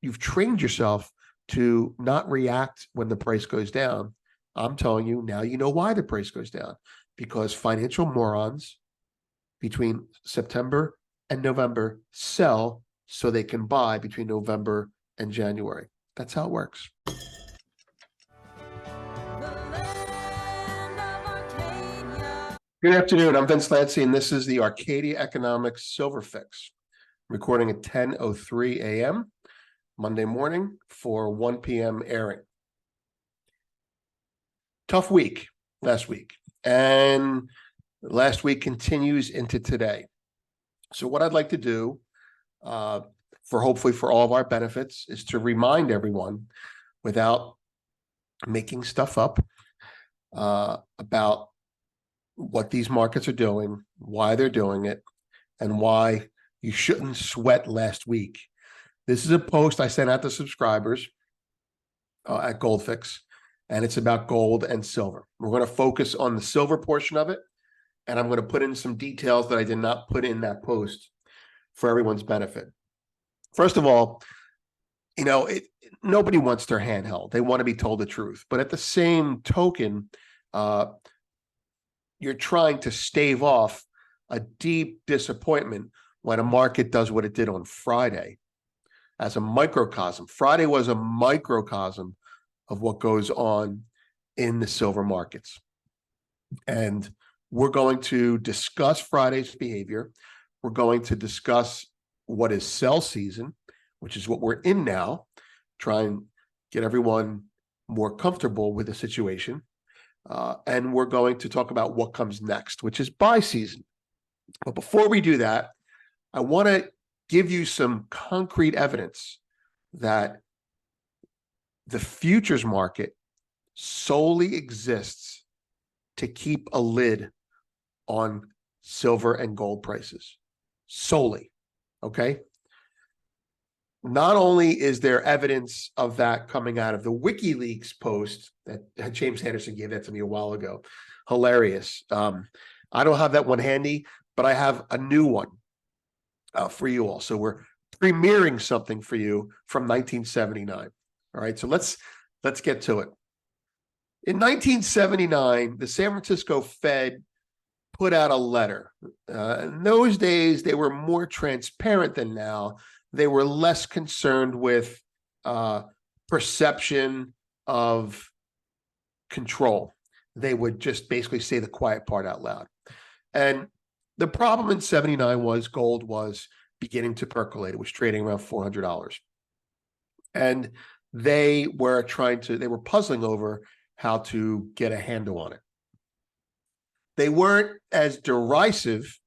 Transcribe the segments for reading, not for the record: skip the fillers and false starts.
you've trained yourself to not react when the price goes down. I'm telling you now, you know why the price goes down, because financial morons between September and November sell so they can buy between November and January. That's how it works. Good afternoon. I'm Vince Lanci, and this is the Arcadia Economics Silver Fix, recording at 10:03 a.m. Monday morning for 1 p.m. airing. Tough week last week, and last week continues into today. So what I'd like to do, hopefully for all of our benefits, is to remind everyone, without making stuff up, about what these markets are doing, why they're doing it, and why you shouldn't sweat last week. This is a post I sent out to subscribers at Goldfix, and it's about gold and silver. We're going to focus on the silver portion of it, and I'm going to put in some details that I did not put in that post for everyone's benefit. First of all, nobody wants their hand held. They want to be told the truth. But at the same token, you're trying to stave off a deep disappointment when a market does what it did on Friday as a microcosm. Friday was a microcosm of what goes on in the silver markets. And we're going to discuss Friday's behavior. We're going to discuss what is sell season, which is what we're in now, try and get everyone more comfortable with the situation. And we're going to talk about what comes next, which is buy season. But before we do that, I want to give you some concrete evidence that the futures market solely exists to keep a lid on silver and gold prices. Solely. Okay? Not only is there evidence of that coming out of the WikiLeaks post that James Anderson gave that to me a while ago. Hilarious. I don't have that one handy, but I have a new one for you all. So we're premiering something for you from 1979. All right, so let's get to it. In 1979, the San Francisco Fed put out a letter. In those days, they were more transparent than now. They were less concerned with perception of control. They would just basically say the quiet part out loud. And the problem in 79 was gold was beginning to percolate. It was trading around $400. And they were puzzling over how to get a handle on it. They weren't as derisive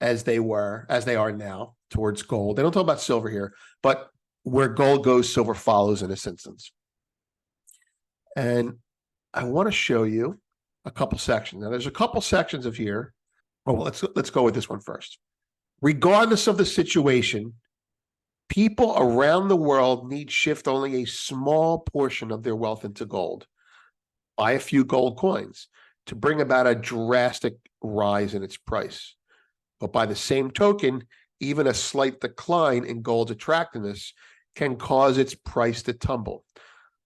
as they are now towards gold. They don't talk about silver here, but where gold goes, silver follows in this instance. And I want to show you a couple sections. Now, there's a couple sections of here. Oh, well, let's go with this one first. Regardless of the situation, people around the world need shift only a small portion of their wealth into gold. Buy a few gold coins to bring about a drastic rise in its price. But by the same token, even a slight decline in gold's attractiveness can cause its price to tumble.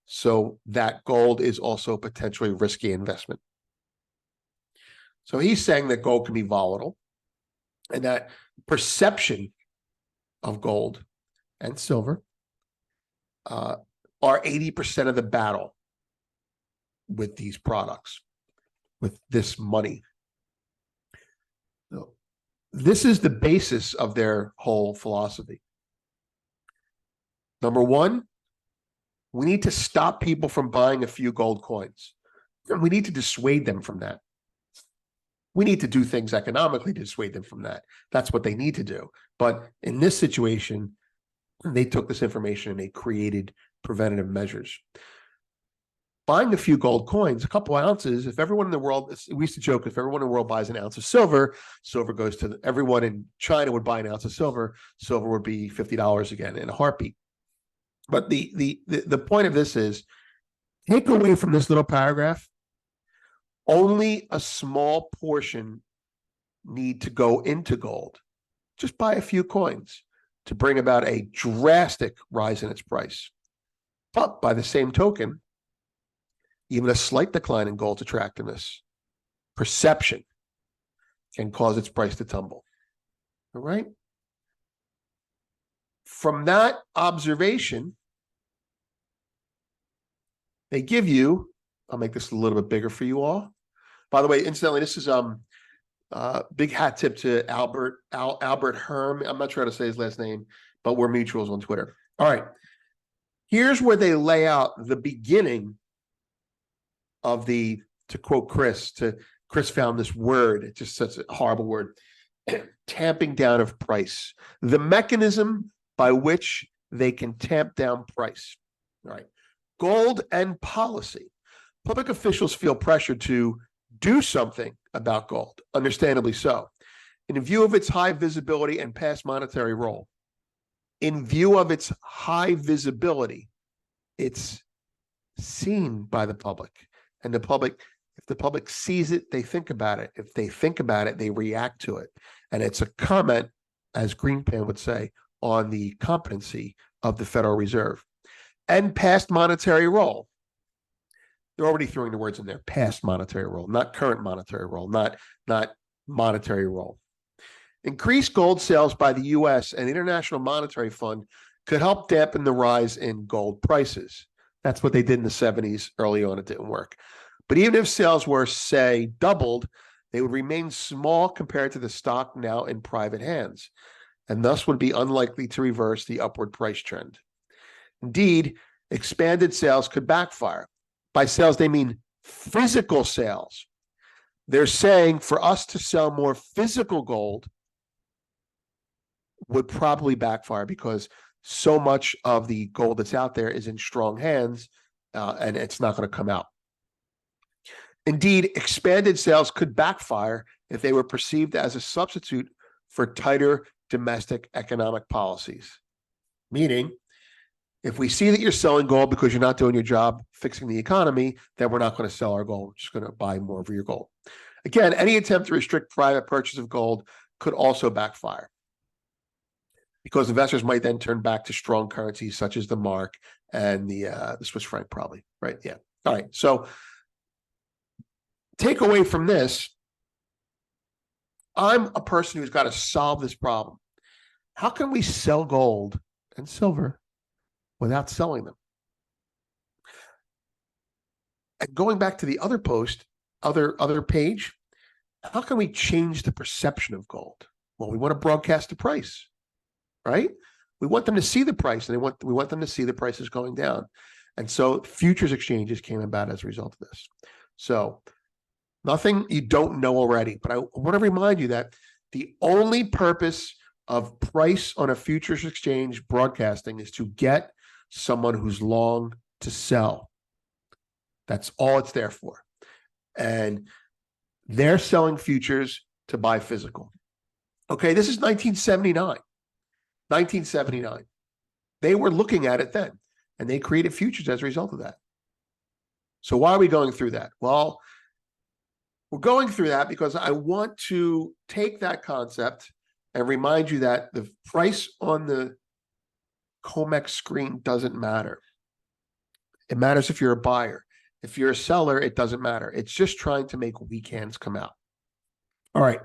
So that gold is also a potentially risky investment. So he's saying that gold can be volatile and that perception of gold and silver are 80% of the battle with these products, with this money. So this is the basis of their whole philosophy. Number one, we need to stop people from buying a few gold coins. We need to dissuade them from that. We need to do things economically to dissuade them from that. That's what they need to do. But in this situation, they took this information and they created preventative measures. Buying a few gold coins, a couple ounces, if everyone in the world, we used to joke, if everyone in the world buys an ounce of silver, silver goes to, everyone in China would buy an ounce of silver, silver would be $50 again in a heartbeat. But the point of this is, take away from this little paragraph, only a small portion need to go into gold. Just buy a few coins. to bring about a drastic rise in its price. But by the same token, even a slight decline in gold's attractiveness, perception, can cause its price to tumble. All right? From that observation, they give you, I'll make this a little bit bigger for you all. By the way, incidentally, this is big hat tip to Albert Herm. I'm not sure how to say his last name, but we're mutuals on Twitter. All right. Here's where they lay out the beginning of the, to quote Chris found this word, it's just such a horrible word, tamping down of price. The mechanism by which they can tamp down price. All right. Gold and policy. Public officials feel pressure to do something about gold, understandably so, in view of its high visibility and past monetary role. In view of its high visibility, it's seen by the public. And the public, if the public sees it, they think about it. If they think about it, they react to it. And it's a comment, as Greenpan would say, on the competency of the Federal Reserve. And past monetary role. They're already throwing the words in there, past monetary role, not current monetary role, not monetary role. Increased gold sales by the U.S. and International Monetary Fund could help dampen the rise in gold prices. That's what they did in the 70s. Early on, it didn't work. But even if sales were, say, doubled, they would remain small compared to the stock now in private hands, and thus would be unlikely to reverse the upward price trend. Indeed, expanded sales could backfire. By sales, they mean physical sales. They're saying for us to sell more physical gold would probably backfire because so much of the gold that's out there is in strong hands, and it's not going to come out. Indeed, expanded sales could backfire if they were perceived as a substitute for tighter domestic economic policies. Meaning, if we see that you're selling gold because you're not doing your job fixing the economy, then we're not going to sell our gold. We're just going to buy more of your gold. Again, any attempt to restrict private purchase of gold could also backfire because investors might then turn back to strong currencies such as the mark and the Swiss franc, probably, right? Yeah. All right. So take away from this, I'm a person who's got to solve this problem. How can we sell gold and silver without selling them? And going back to the other post, other page, how can we change the perception of gold? Well, we want to broadcast the price, right? We want them to see the price, and we want them to see the prices going down. And so futures exchanges came about as a result of this. So nothing you don't know already, but I want to remind you that the only purpose of price on a futures exchange broadcasting is to get someone who's long to sell. That's all it's there for. And they're selling futures to buy physical. Okay, this is 1979. 1979. They were looking at it then, and they created futures as a result of that. So why are we going through that? Well, we're going through that because I want to take that concept and remind you that the price on the COMEX screen doesn't matter. It matters if you're a buyer. If you're a seller, it doesn't matter. It's just trying to make weak hands come out. All right,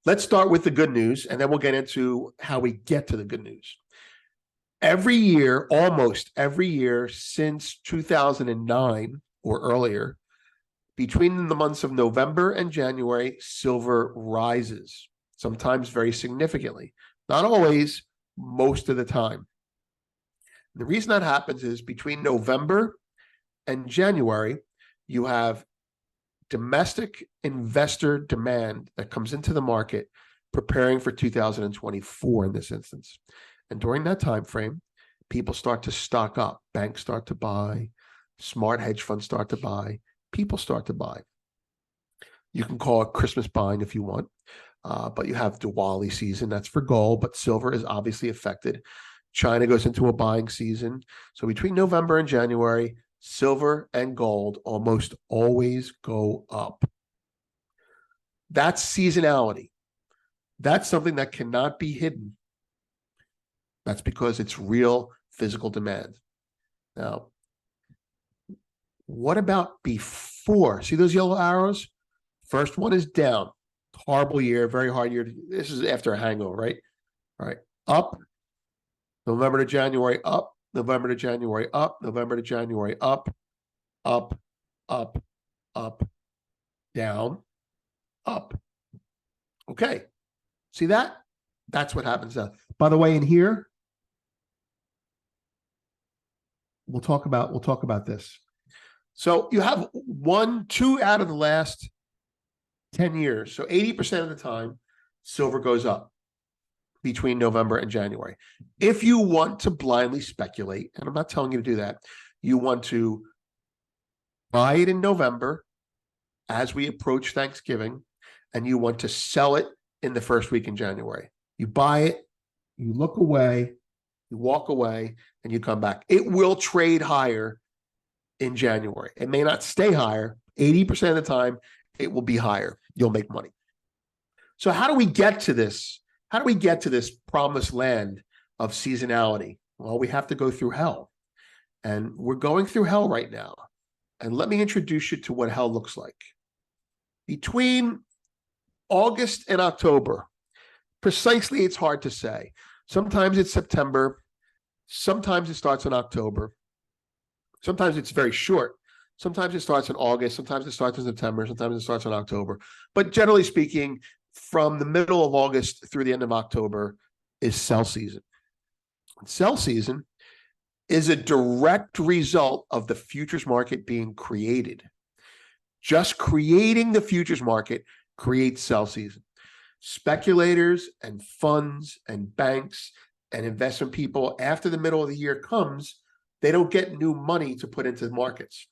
let's start with the good news, and then we'll get into how we get to the good news. Every year, almost every year since 2009 or earlier, between the months of November and January, silver rises, sometimes very significantly. Not always, most of the time. The reason that happens is between November and January, you have domestic investor demand that comes into the market preparing for 2024 in this instance. And during that time frame, people start to stock up. Banks start to buy. Smart hedge funds start to buy. People start to buy. You can call it Christmas buying if you want, but you have Diwali season. That's for gold, but silver is obviously affected. China goes into a buying season. So between November and January, silver and gold almost always go up. That's seasonality. That's something that cannot be hidden. That's because it's real physical demand. Now, what about before? See those yellow arrows? First one is down. Horrible year, very hard year. This is after a hangover, right? All right. Up, November to January, up, November to January, up, November to January, up, up, up, up, down, up. Okay. See that? That's what happens now. By the way, in here, we'll talk about this. So you have 2 out of the last 10 years. So 80% of the time, silver goes up between November and January. If you want to blindly speculate, and I'm not telling you to do that, you want to buy it in November as we approach Thanksgiving, and you want to sell it in the first week in January. You buy it, you look away, you walk away, and you come back. It will trade higher in January. It may not stay higher. 80% of the time, it will be higher. You'll make money. So how do we get to this? How do we get to this promised land of seasonality? Well, we have to go through hell. And we're going through hell right now. And let me introduce you to what hell looks like. Between August and October, precisely, it's hard to say. Sometimes it's September. Sometimes it starts in October. Sometimes it's very short. Sometimes it starts in August. Sometimes it starts in September. Sometimes it starts in October. But generally speaking, from the middle of August through the end of October is sell season. Sell season is a direct result of the futures market being created. Just creating the futures market creates sell season. Speculators and funds and banks and investment people, after the middle of the year comes, they don't get new money to put into the markets.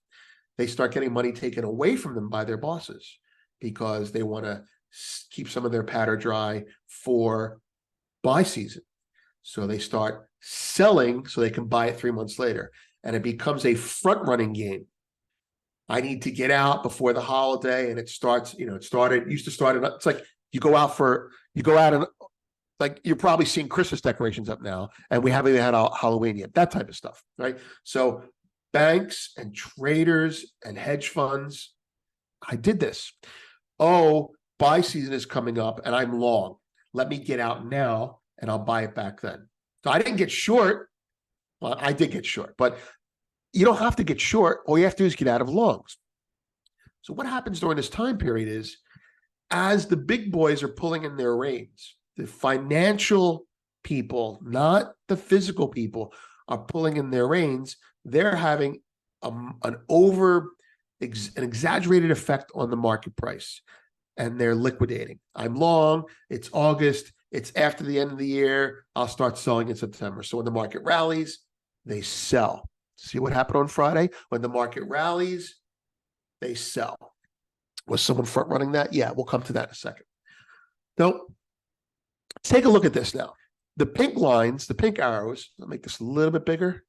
They start getting money taken away from them by their bosses because they want to keep some of their powder dry for buy season. So they start selling so they can buy it 3 months later. And it becomes a front-running game. I need to get out before the holiday, and it starts, it's like you go out and like you're probably seeing Christmas decorations up now, and we haven't even had Halloween yet, that type of stuff, right? So banks and traders and hedge funds, I did this. Oh, buy season is coming up and I'm long. Let me get out now and I'll buy it back then. So I didn't get short. Well, I did get short, but you don't have to get short. All you have to do is get out of longs. So what happens during this time period is, as the big boys are pulling in their reins, the financial people, not the physical people, are pulling in their reins. They're having an exaggerated effect on the market price, and they're liquidating. I'm long. It's August. It's after the end of the year. I'll start selling in September. So when the market rallies, they sell. See what happened on Friday? When the market rallies, they sell. Was someone front running that? Yeah, we'll come to that in a second. Now, take a look at this now. The pink lines, the pink arrows, I'll make this a little bit bigger.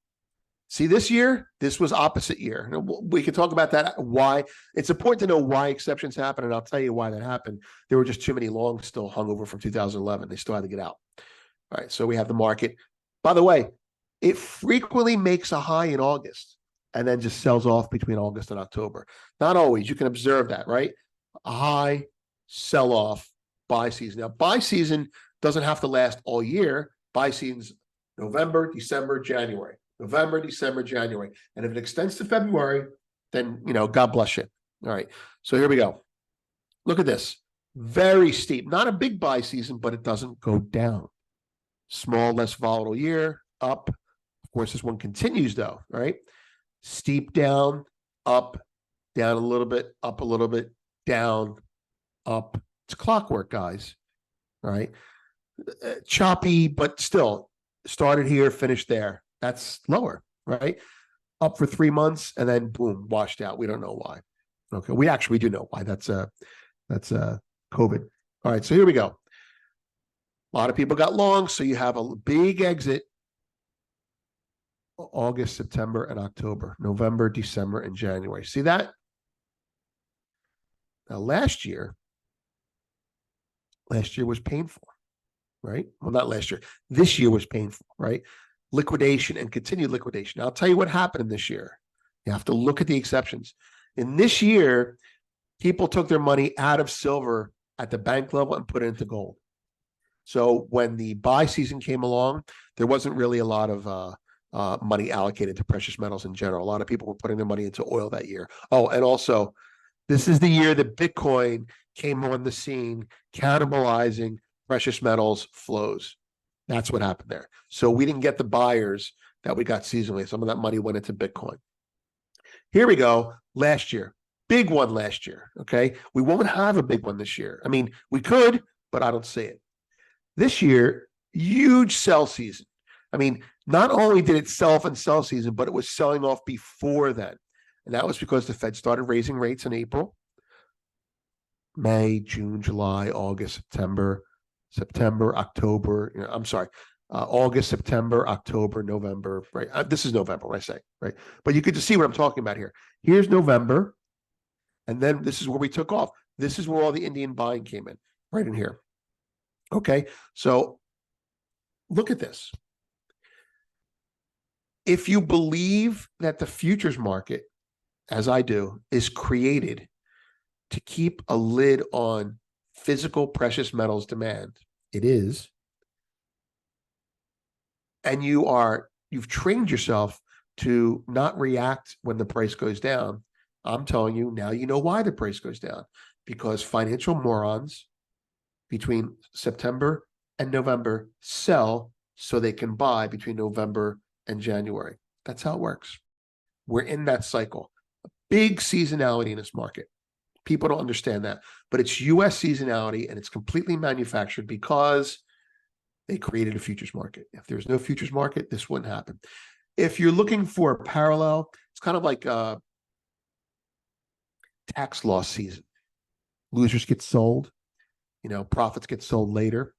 See, this year, this was opposite year. We can talk about that, why. It's important to know why exceptions happen, and I'll tell you why that happened. There were just too many longs still hung over from 2011. They still had to get out. All right, so we have the market. By the way, it frequently makes a high in August and then just sells off between August and October. Not always. You can observe that, right? A high, sell off, buy season. Now, buy season doesn't have to last all year. Buy season's November, December, January. November, December, January. And if it extends to February, then, God bless you. All right. So here we go. Look at this. Very steep. Not a big buy season, but it doesn't go down. Small, less volatile year, up. Of course, this one continues though, right? Steep down, up, down a little bit, up a little bit, down, up. It's clockwork, guys. All right. Choppy, but still started here, finished there. That's lower, right? Up for 3 months and then boom, washed out. We don't know why. Okay, we do know why. That's COVID. All right, so here we go. A lot of people got long, so you have a big exit. August, September, and October, November, December, and January. See that? Now, last year was painful, right? Well, not last year. This year was painful, right? Liquidation and continued liquidation. I'll tell you what happened in this year. You have to look at the exceptions. In this year, people took their money out of silver at the bank level and put it into gold. So when the buy season came along, there wasn't really a lot of money allocated to precious metals in general. A lot of people were putting their money into oil that year. Oh, and also, this is the year that Bitcoin came on the scene, cannibalizing precious metals flows. That's what happened there. So we didn't get the buyers that we got seasonally. Some of that money went into Bitcoin. Here we go. Last year, big one last year. Okay. We won't have a big one this year. I mean, we could, but I don't see it. This year, huge sell season. I mean, not only did it sell off in sell season, but it was selling off before then. And that was because the Fed started raising rates in April, May, June, July, August, September, October. I'm sorry, August, September, October, November. Right. This is November when I say, right. But you could just see what I'm talking about here. Here's November. And then this is where we took off. This is where all the Indian buying came in, right in here. Okay. So look at this. If you believe that the futures market, as I do, is created to keep a lid on physical precious metals demand, it is. And you've trained yourself to not react when the price goes down. I'm telling you, now you know why the price goes down. Because financial morons between September and November sell so they can buy between November and January. That's how it works. We're in that cycle. A big seasonality in this market. People don't understand that. But it's US seasonality, and it's completely manufactured because they created a futures market. If there's no futures market, this wouldn't happen. If you're looking for a parallel, it's kind of like tax loss season. Losers get sold, profits get sold later.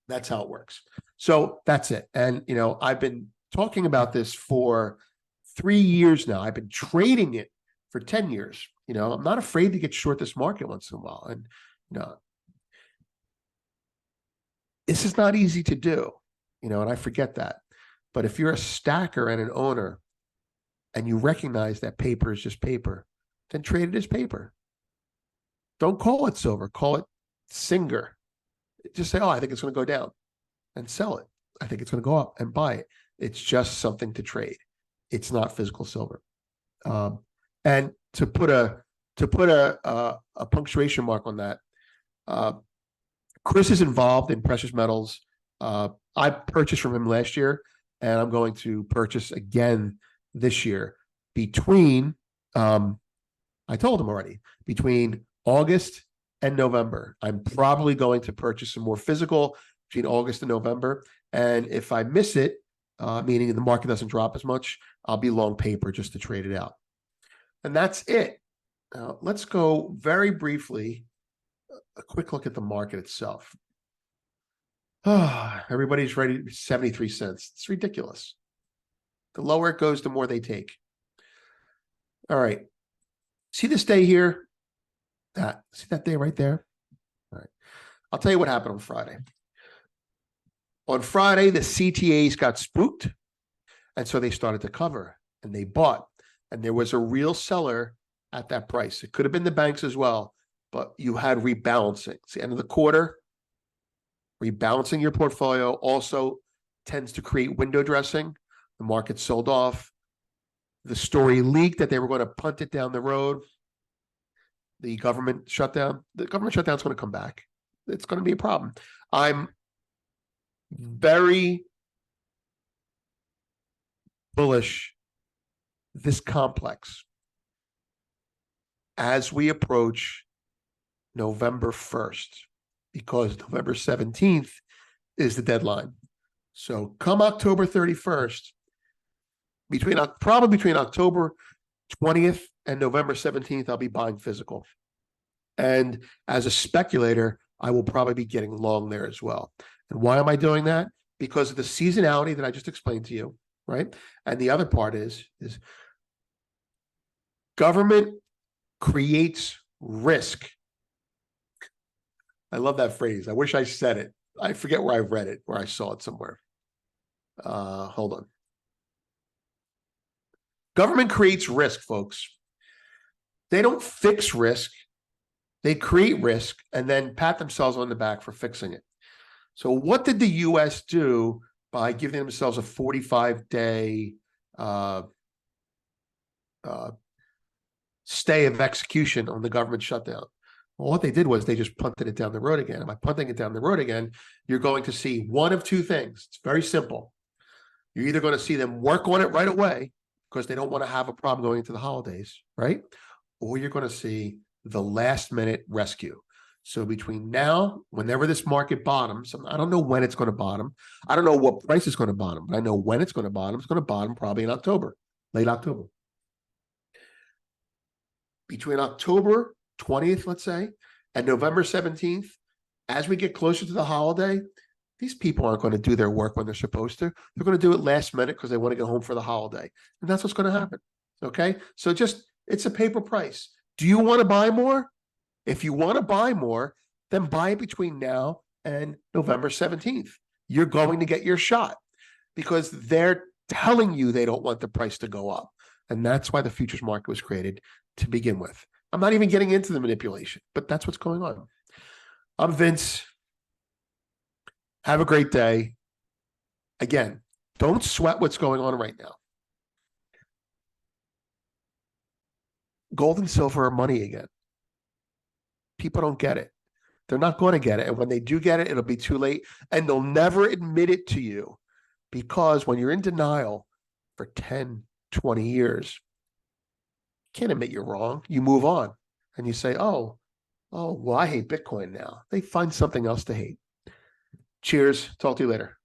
That's how it works. So that's it. And, I've been talking about this for 3 years now. I've been trading it for 10 years. I'm not afraid to get short this market once in a while. And, this is not easy to do, and I forget that. But if you're a stacker and an owner and you recognize that paper is just paper, then trade it as paper. Don't call it silver, call it Singer. Just say, oh, I think it's going to go down, and sell it. I think it's going to go up, and buy it. It's just something to trade. It's not physical silver. And to put a punctuation mark on that, Chris is involved in precious metals. I purchased from him last year, and I'm going to purchase again this year between, I told him already, between August and November. I'm probably going to purchase some more physical between August and November. And if I miss it, meaning the market doesn't drop as much, I'll be long paper just to trade it out. And that's it. Now, let's go very briefly, a quick look at the market itself. Everybody's ready. 73 cents. It's ridiculous. The lower it goes, the more they take. All right. See this day here? See that day right there? All right. I'll tell you what happened on Friday. On Friday, the CTAs got spooked, and so they started to cover, and they bought. And there was a real seller at that price. It could have been the banks as well, but you had rebalancing. It's the end of the quarter. Rebalancing your portfolio also tends to create window dressing. The market sold off. The story leaked that they were going to punt it down the road. The government shutdown. The government shutdown is going to come back. It's going to be a problem. I'm very bullish this complex as we approach November 1st, because November 17th is the deadline. So come October 31st, probably between October 20th and November 17th, I'll be buying physical. And as a speculator, I will probably be getting long there as well. And why am I doing that? Because of the seasonality that I just explained to you, right? And the other part is government creates risk. I love that phrase. I wish I said it. I forget where I read it, where I saw it somewhere. Hold on. Government creates risk, folks. They don't fix risk. They create risk and then pat themselves on the back for fixing it. So what did the U.S. do by giving themselves a 45-day stay of execution on the government shutdown? Well, what they did was they just punted it down the road again. And by punting it down the road again, you're going to see one of two things. It's very simple. You're either going to see them work on it right away because they don't want to have a problem going into the holidays, right? Or you're going to see the last minute rescue. So between now, whenever this market bottoms, I don't know when it's going to bottom. I don't know what price is going to bottom, but I know when it's going to bottom. It's going to bottom probably in October, late October. Between October 20th, let's say, and November 17th, as we get closer to the holiday, these people aren't going to do their work when they're supposed to. They're going to do it last minute because they want to get home for the holiday. And that's what's going to happen. Okay? So just, it's a paper price. Do you want to buy more? If you want to buy more, then buy it between now and November 17th. You're going to get your shot because they're telling you they don't want the price to go up. And that's why the futures market was created to begin with. I'm not even getting into the manipulation, but that's what's going on. I'm Vince. Have a great day. Again, don't sweat what's going on right now. Gold and silver are money again. People don't get it. They're not going to get it. And when they do get it, it'll be too late. And they'll never admit it to you because when you're in denial for 10, 20 years, you can't admit you're wrong. You move on and you say, oh, well, I hate Bitcoin now. They find something else to hate. Cheers. Talk to you later.